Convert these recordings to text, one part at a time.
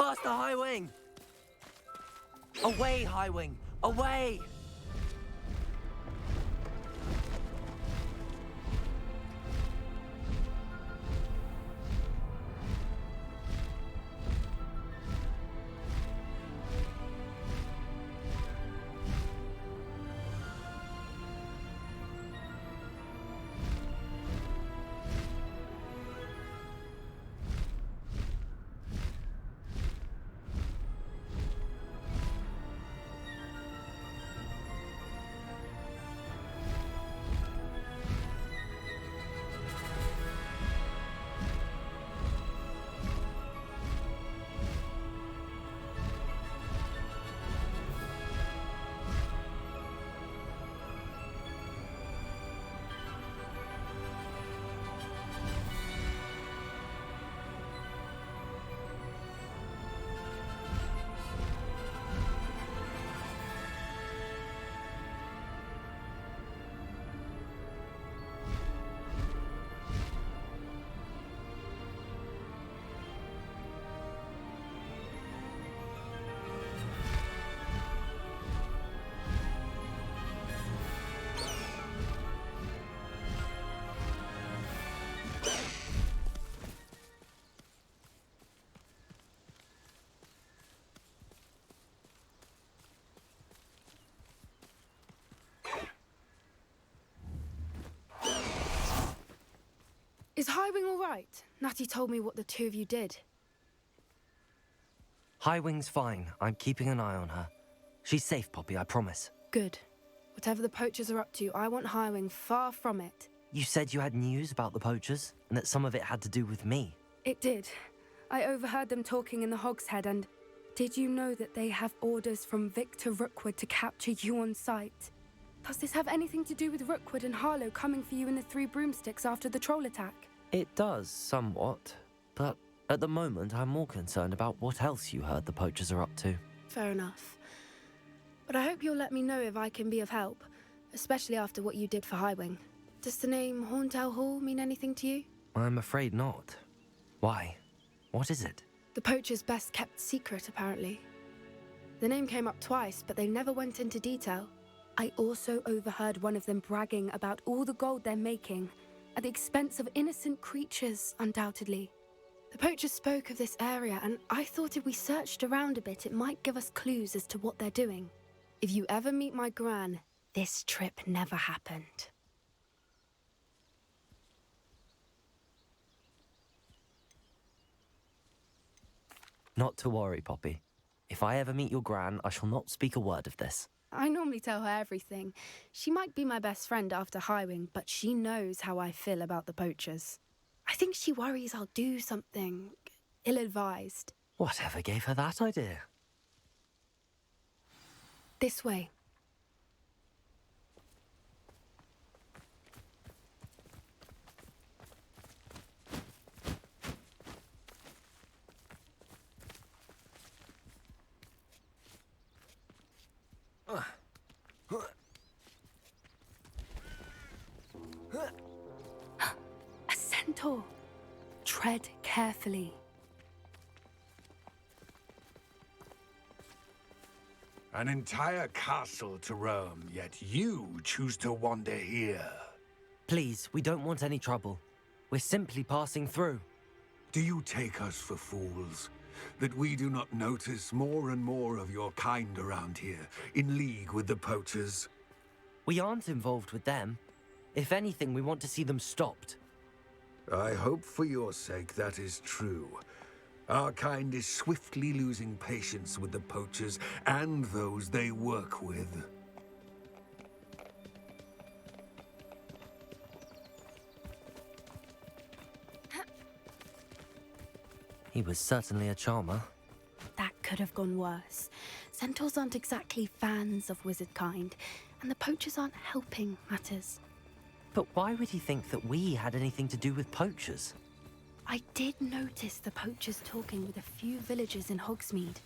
Faster, High Wing! Away, High Wing! Away! Is High Wing all right? Natty told me what the two of you did. High Wing's fine. I'm keeping an eye on her. She's safe, Poppy, I promise. Good. Whatever the poachers are up to, I want High Wing far from it. You said you had news about the poachers, and that some of it had to do with me. It did. I overheard them talking in the Hogshead, and did you know that they have orders from Victor Rookwood to capture you on sight? Does this have anything to do with Rookwood and Harlow coming for you in the Three Broomsticks after the troll attack? It does, somewhat. But at the moment, I'm more concerned about what else you heard the poachers are up to. Fair enough. But I hope you'll let me know if I can be of help, especially after what you did for High Wing. Does the name Horntail Hall mean anything to you? I'm afraid not. Why? What is it? The poachers' best-kept secret, apparently. The name came up twice, but they never went into detail. I also overheard one of them bragging about all the gold they're making, at the expense of innocent creatures, undoubtedly. The poachers spoke of this area, and I thought if we searched around a bit, it might give us clues as to what they're doing. If you ever meet my gran, this trip never happened. Not to worry, Poppy. If I ever meet your gran, I shall not speak a word of this. I normally tell her everything. She might be my best friend after High Wing, but she knows how I feel about the poachers. I think she worries I'll do something ill-advised. Whatever gave her that idea? This way. A centaur. Tread carefully. An entire castle to roam, yet you choose to wander here. Please, we don't want any trouble. We're simply passing through. Do you take us for fools? That we do not notice more and more of your kind around here, in league with the poachers? We aren't involved with them. If anything, we want to see them stopped. I hope for your sake that is true. Our kind is swiftly losing patience with the poachers and those they work with. He was certainly a charmer. That could have gone worse. Centaurs aren't exactly fans of wizard kind, and the poachers aren't helping matters. But why would he think that we had anything to do with poachers? I did notice the poachers talking with a few villagers in Hogsmeade.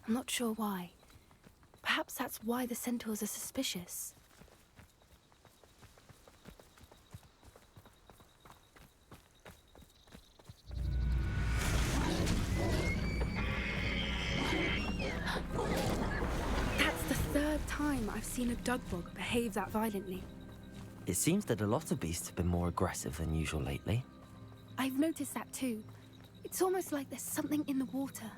I'm not sure why. Perhaps that's why the centaurs are suspicious. time I've seen a dugbog behave that violently. It seems that a lot of beasts have been more aggressive than usual lately. I've noticed that too. It's almost like there's something in the water.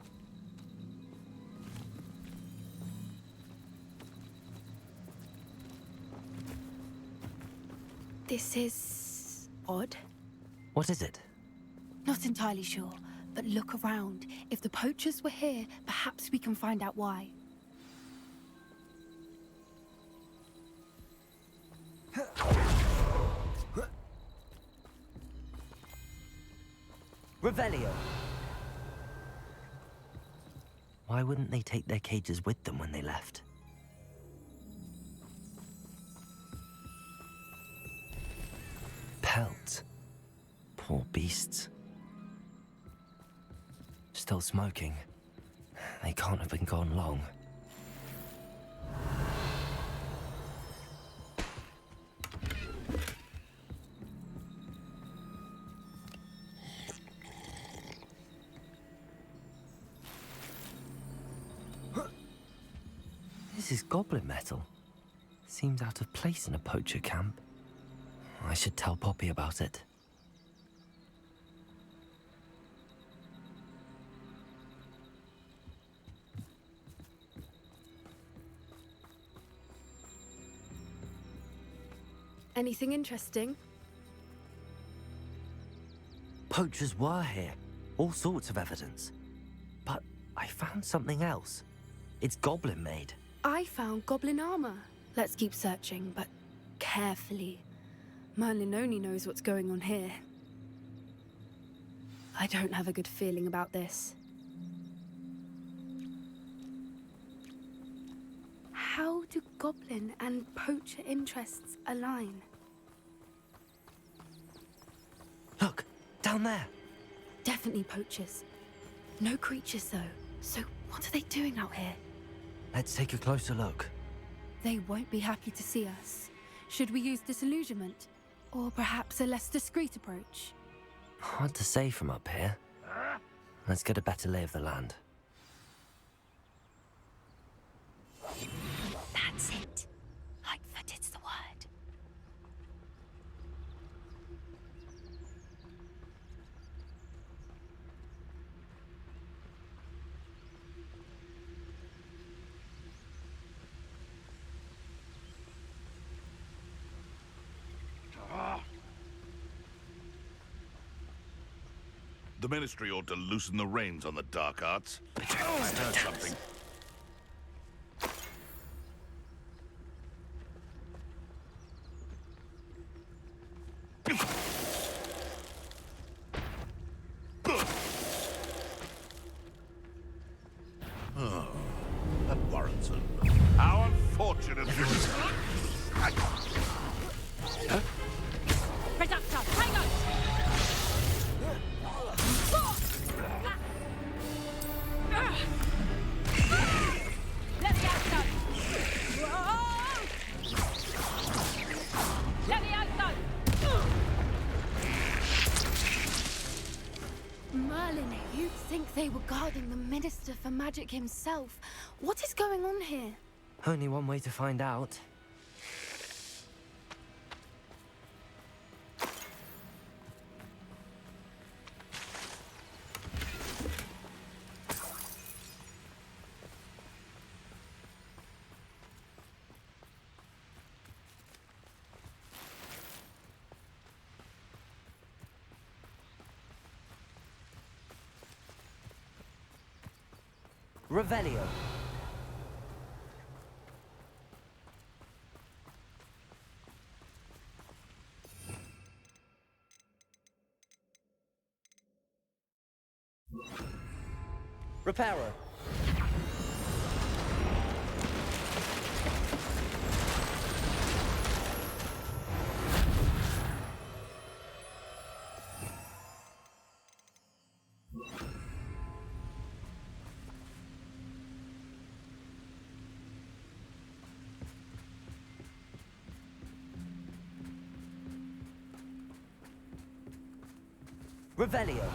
This is odd. What is it? Not entirely sure, but look around. If the poachers were here, perhaps we can find out why. Revelio! Why wouldn't they take their cages with them when they left? Pelts. Poor beasts. Still smoking. They can't have been gone long. This is goblin metal. Seems out of place in a poacher camp. I should tell Poppy about it. Anything interesting? Poachers were here. All sorts of evidence. But I found something else. It's goblin made. I found goblin armor. Let's keep searching, but carefully. Merlin only knows what's going on here. I don't have a good feeling about this. How do goblin and poacher interests align? Look, down there. Definitely poachers. No creatures, though. So what are they doing out here? Let's take a closer look. They won't be happy to see us. Should we use disillusionment? Or perhaps a less discreet approach? Hard to say from up here. Let's get a better lay of the land. That's it. Lightfooted's the word. The Ministry ought to loosen the reins on the dark arts. I heard something. Oh, that Warrenson. How unfortunate. Reductor, hang on! Merlin, you'd think they were guarding the Minister for Magic himself. What is going on here? Only one way to find out. Revelio. Reparo. Revelio.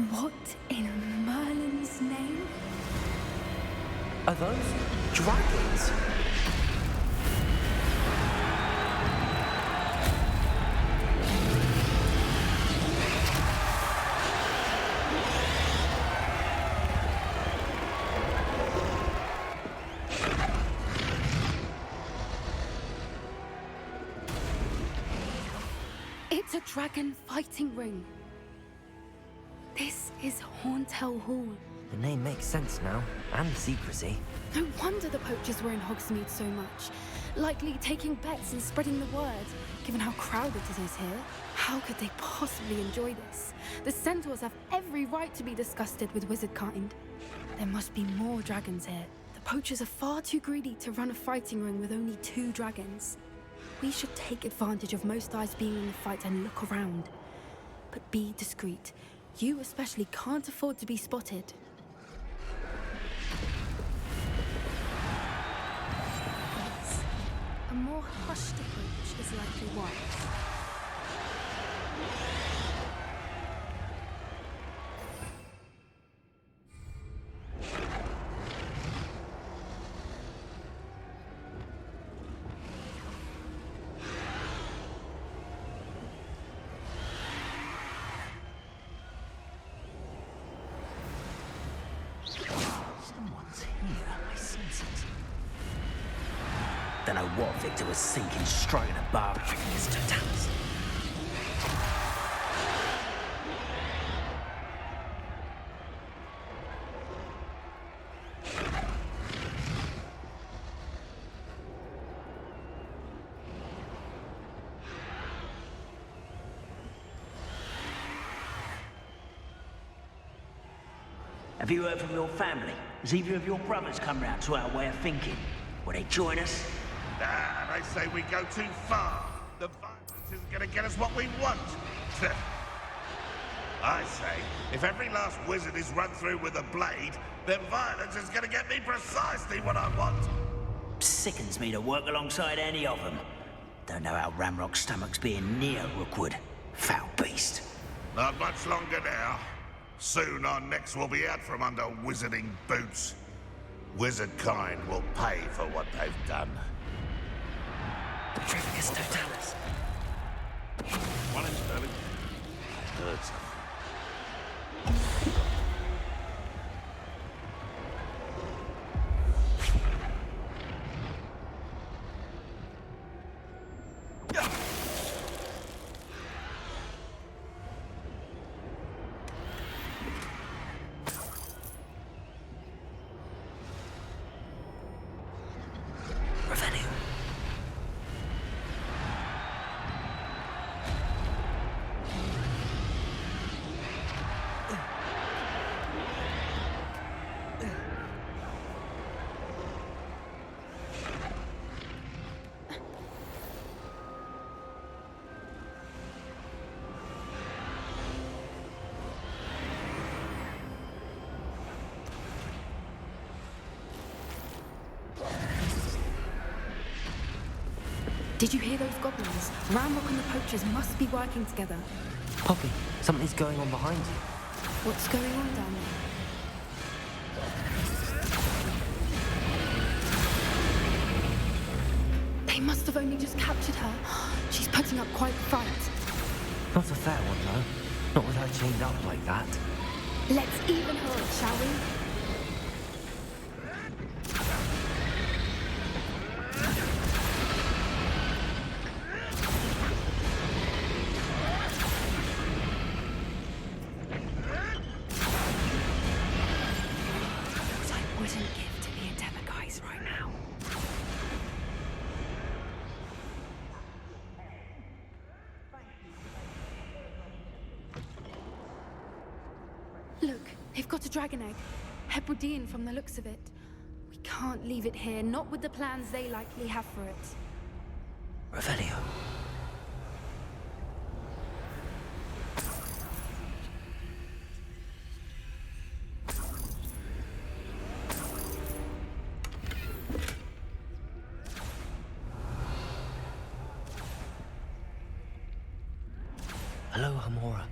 What in Merlin's name? Are those dragons? It's a dragon fighting ring. This is Hauntel Hall. The name makes sense now, and the secrecy. No wonder the poachers were in Hogsmeade so much. Likely taking bets and spreading the word, given how crowded it is here. How could they possibly enjoy this? The centaurs have every right to be disgusted with wizard kind. There must be more dragons here. The poachers are far too greedy to run a fighting ring with only 2 dragons. We should take advantage of most eyes being in the fight and look around. But be discreet. You especially can't afford to be spotted. A more hushed approach is likely wise. Someone's here. I sense it. Don't know what Victor was thinking, striking a bar between his totality. Have you heard from your family? Has either of your brothers come round to our way of thinking? Will they join us? Nah, they say we go too far. The violence isn't gonna get us what we want. I say, if every last wizard is run through with a blade, then violence is gonna get me precisely what I want. Sickens me to work alongside any of them. Don't know how Ramrock's stomach's being near Rookwood. Foul beast. Not much longer now. Soon our necks will be out from under wizarding boots. Wizard kind will pay for what they've done. Petrificus totalis. One in Sterling. Heard something. Did you hear those goblins? Ramrock and the poachers must be working together. Poppy, something's going on behind you. What's going on down there? They must have only just captured her. She's putting up quite a fight. Not a fair one, though. Not with her chained up like that. Let's even her up, shall we? Look, they've got a dragon egg. Hebridean from the looks of it. We can't leave it here, not with the plans they likely have for it. Revelio. Hello, Hamora.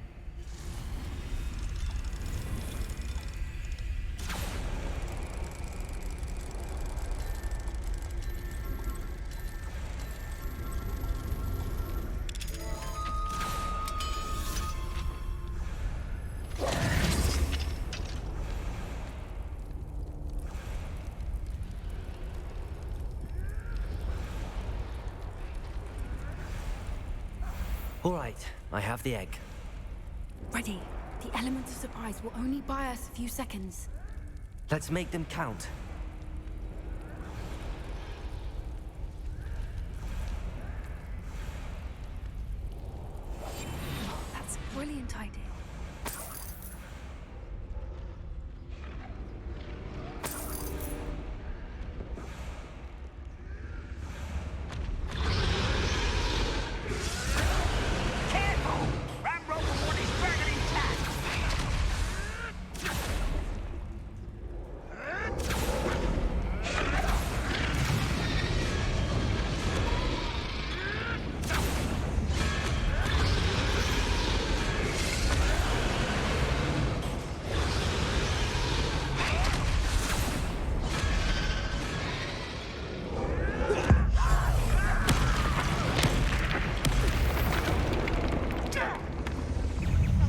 All right, I have the egg. Ready. The element of surprise will only buy us a few seconds. Let's make them count. That's a brilliant idea. Careful! Ramrock will want his dragon intact!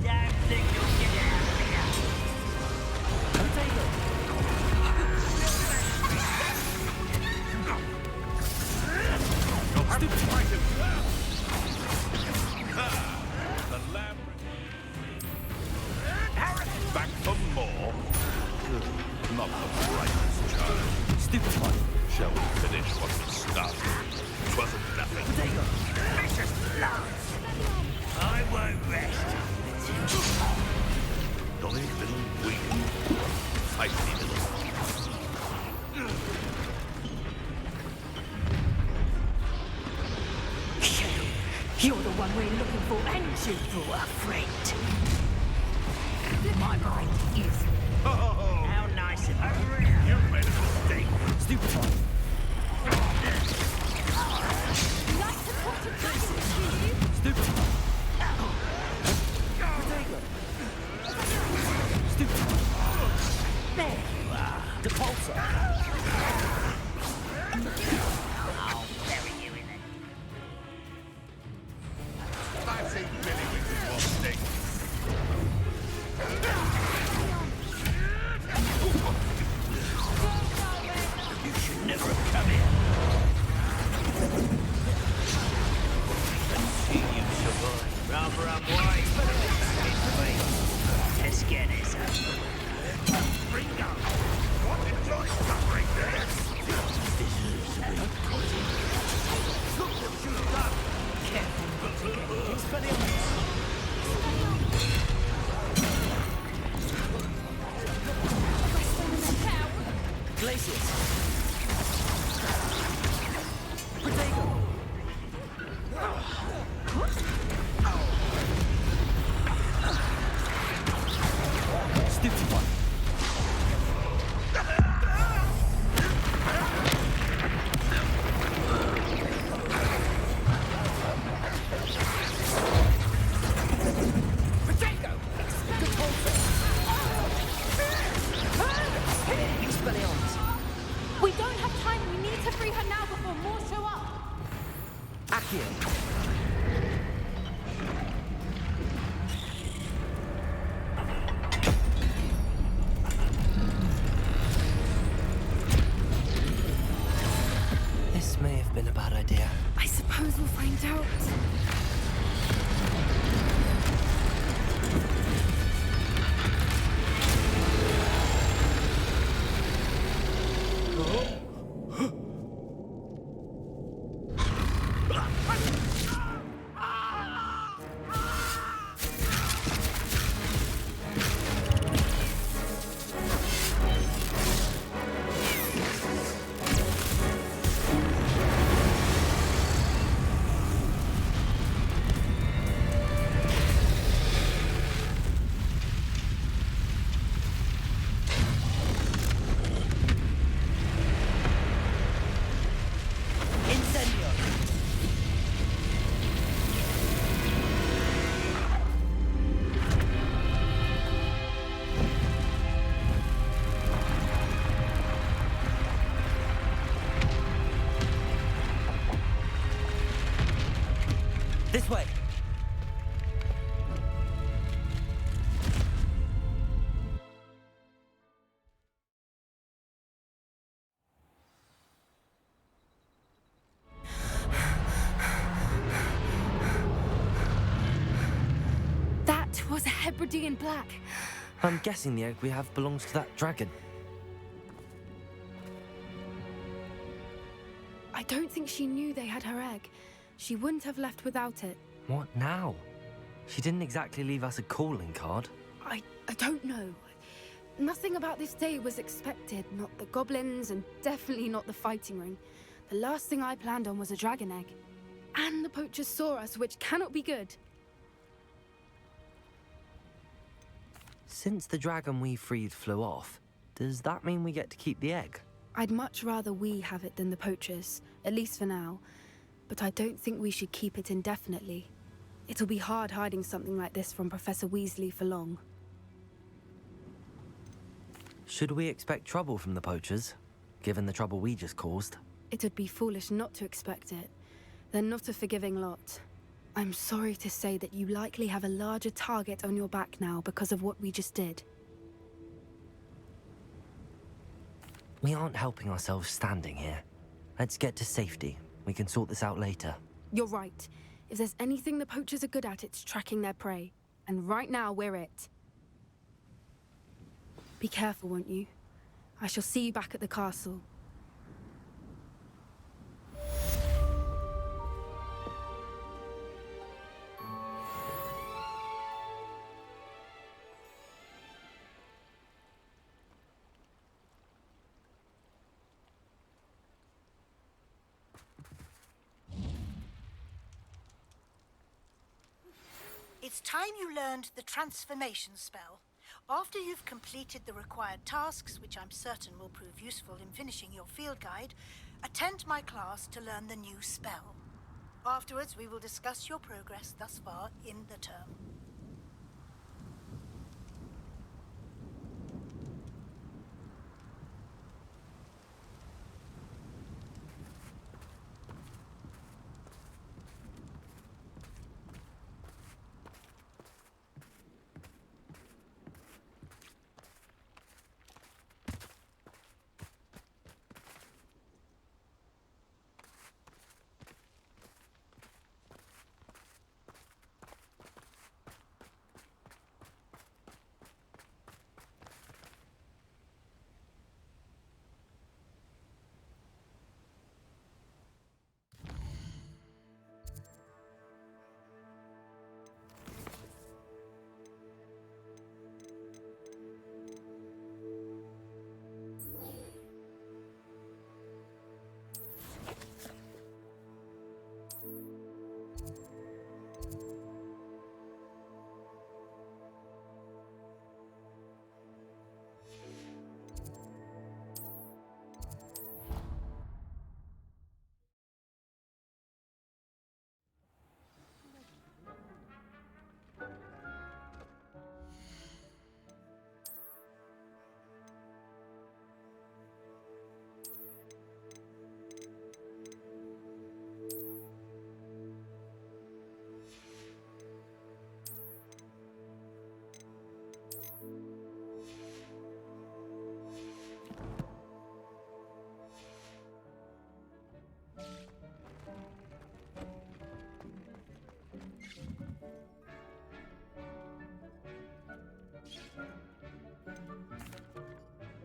Don't think you'll get out of here! You'll have to fight him. The lamb. Back for more. Good. Not the brightest child. Stupid one. Shall we finish what we started? 'Twasn't nothing. Vicious blows! I won't rest. Jolly little weak. Feisty little. Shadow, you're the one we're looking for, and you brought a friend. My mind is. Oh, How nice of you. you made a mistake. Stupid one. Like to talk to dragons, do you? Stupid one. Stupid one. There you are. Depulsar. I'll bury you in it. I've seen many wings more stick. You should never have come here. See you survive. Rather unwise, but it's me. Let's get this over. Ringo! What enjoy suffering there? Look what you've done! Careful not to get expelliarmus. Glacius. Protego. Stupid one. Protego. Expelliarmus. We don't have time. We need to free her now before more show up. Accio. This may have been a bad idea. I suppose we'll find out. This way. It was a Hebridean black. I'm guessing the egg we have belongs to that dragon. I don't think she knew they had her egg. She wouldn't have left without it. What now? She didn't exactly leave us a calling card. I don't know. Nothing about this day was expected. Not the goblins, and definitely not the fighting ring. The last thing I planned on was a dragon egg. And the poachers saw us, which cannot be good. Since the dragon we freed flew off, does that mean we get to keep the egg? I'd much rather we have it than the poachers, at least for now. But I don't think we should keep it indefinitely. It'll be hard hiding something like this from Professor Weasley for long. Should we expect trouble from the poachers, given the trouble we just caused? It would be foolish not to expect it. They're not a forgiving lot. I'm sorry to say that you likely have a larger target on your back now because of what we just did. We aren't helping ourselves standing here. Let's get to safety. We can sort this out later. You're right. If there's anything the poachers are good at, it's tracking their prey. And right now, we're it. Be careful, won't you? I shall see you back at the castle. It's time you learned the transformation spell. After you've completed the required tasks, which I'm certain will prove useful in finishing your field guide, attend my class to learn the new spell. Afterwards, we will discuss your progress thus far in the term.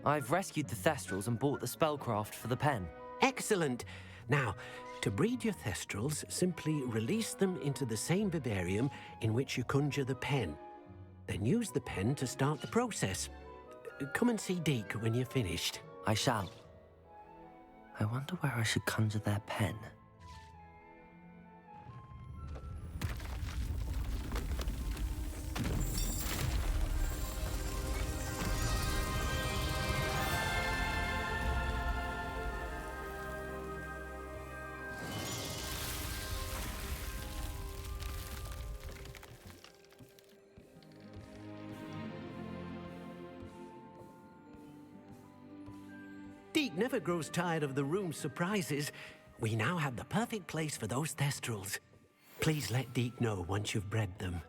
I've rescued the Thestrals and bought the spellcraft for the pen. Excellent! Now, to breed your Thestrals, simply release them into the same vivarium in which you conjure the pen. Then use the pen to start the process. Come and see Deke when you're finished. I shall. I wonder where I should conjure their pen. Deke never grows tired of the room's surprises. We now have the perfect place for those Thestrals. Please let Deke know once you've bred them.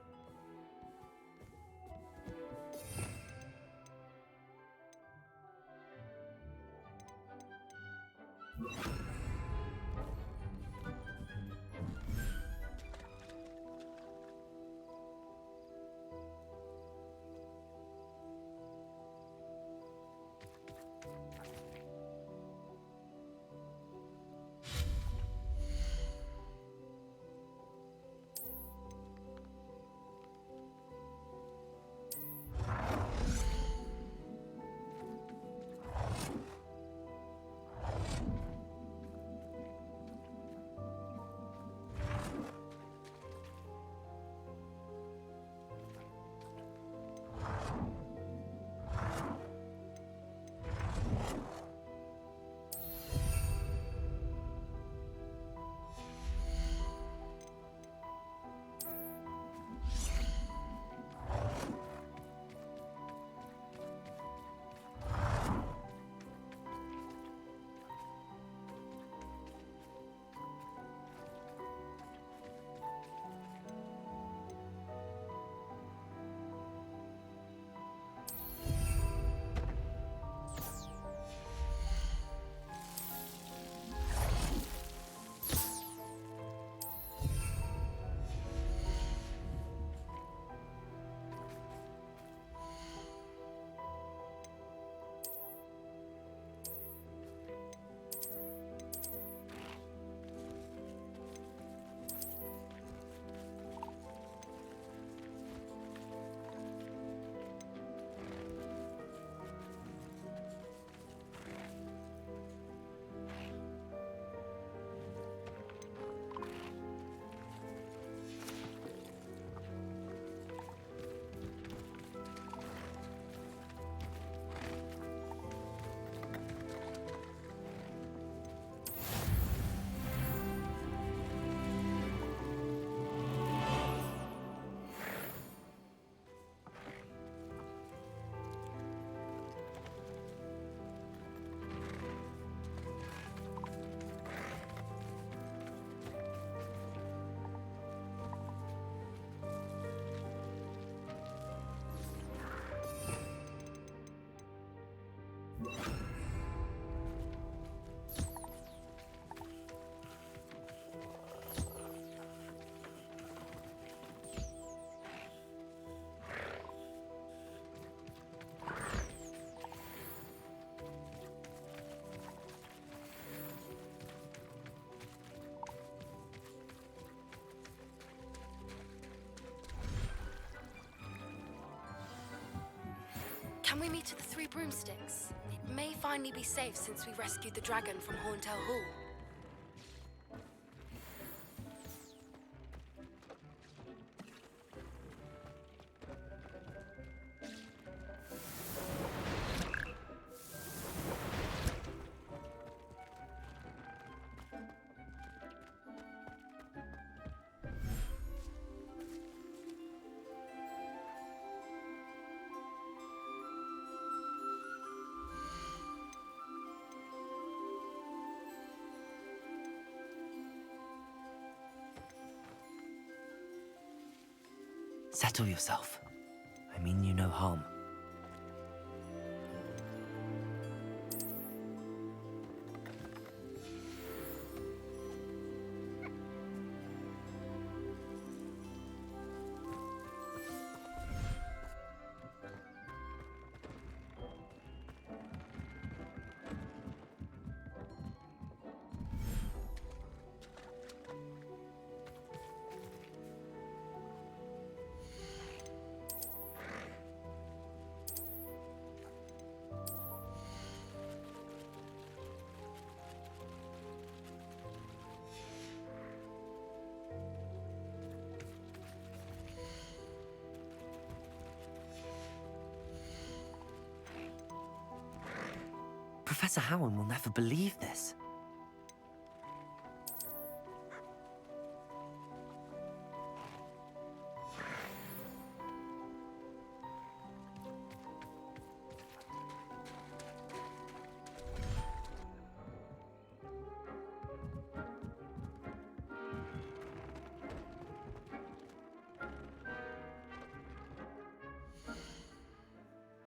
Can we meet at the Three Broomsticks? It may finally be safe since we rescued the dragon from Horntail Hall. Settle yourself. I mean you no harm. Professor Howard will never believe this.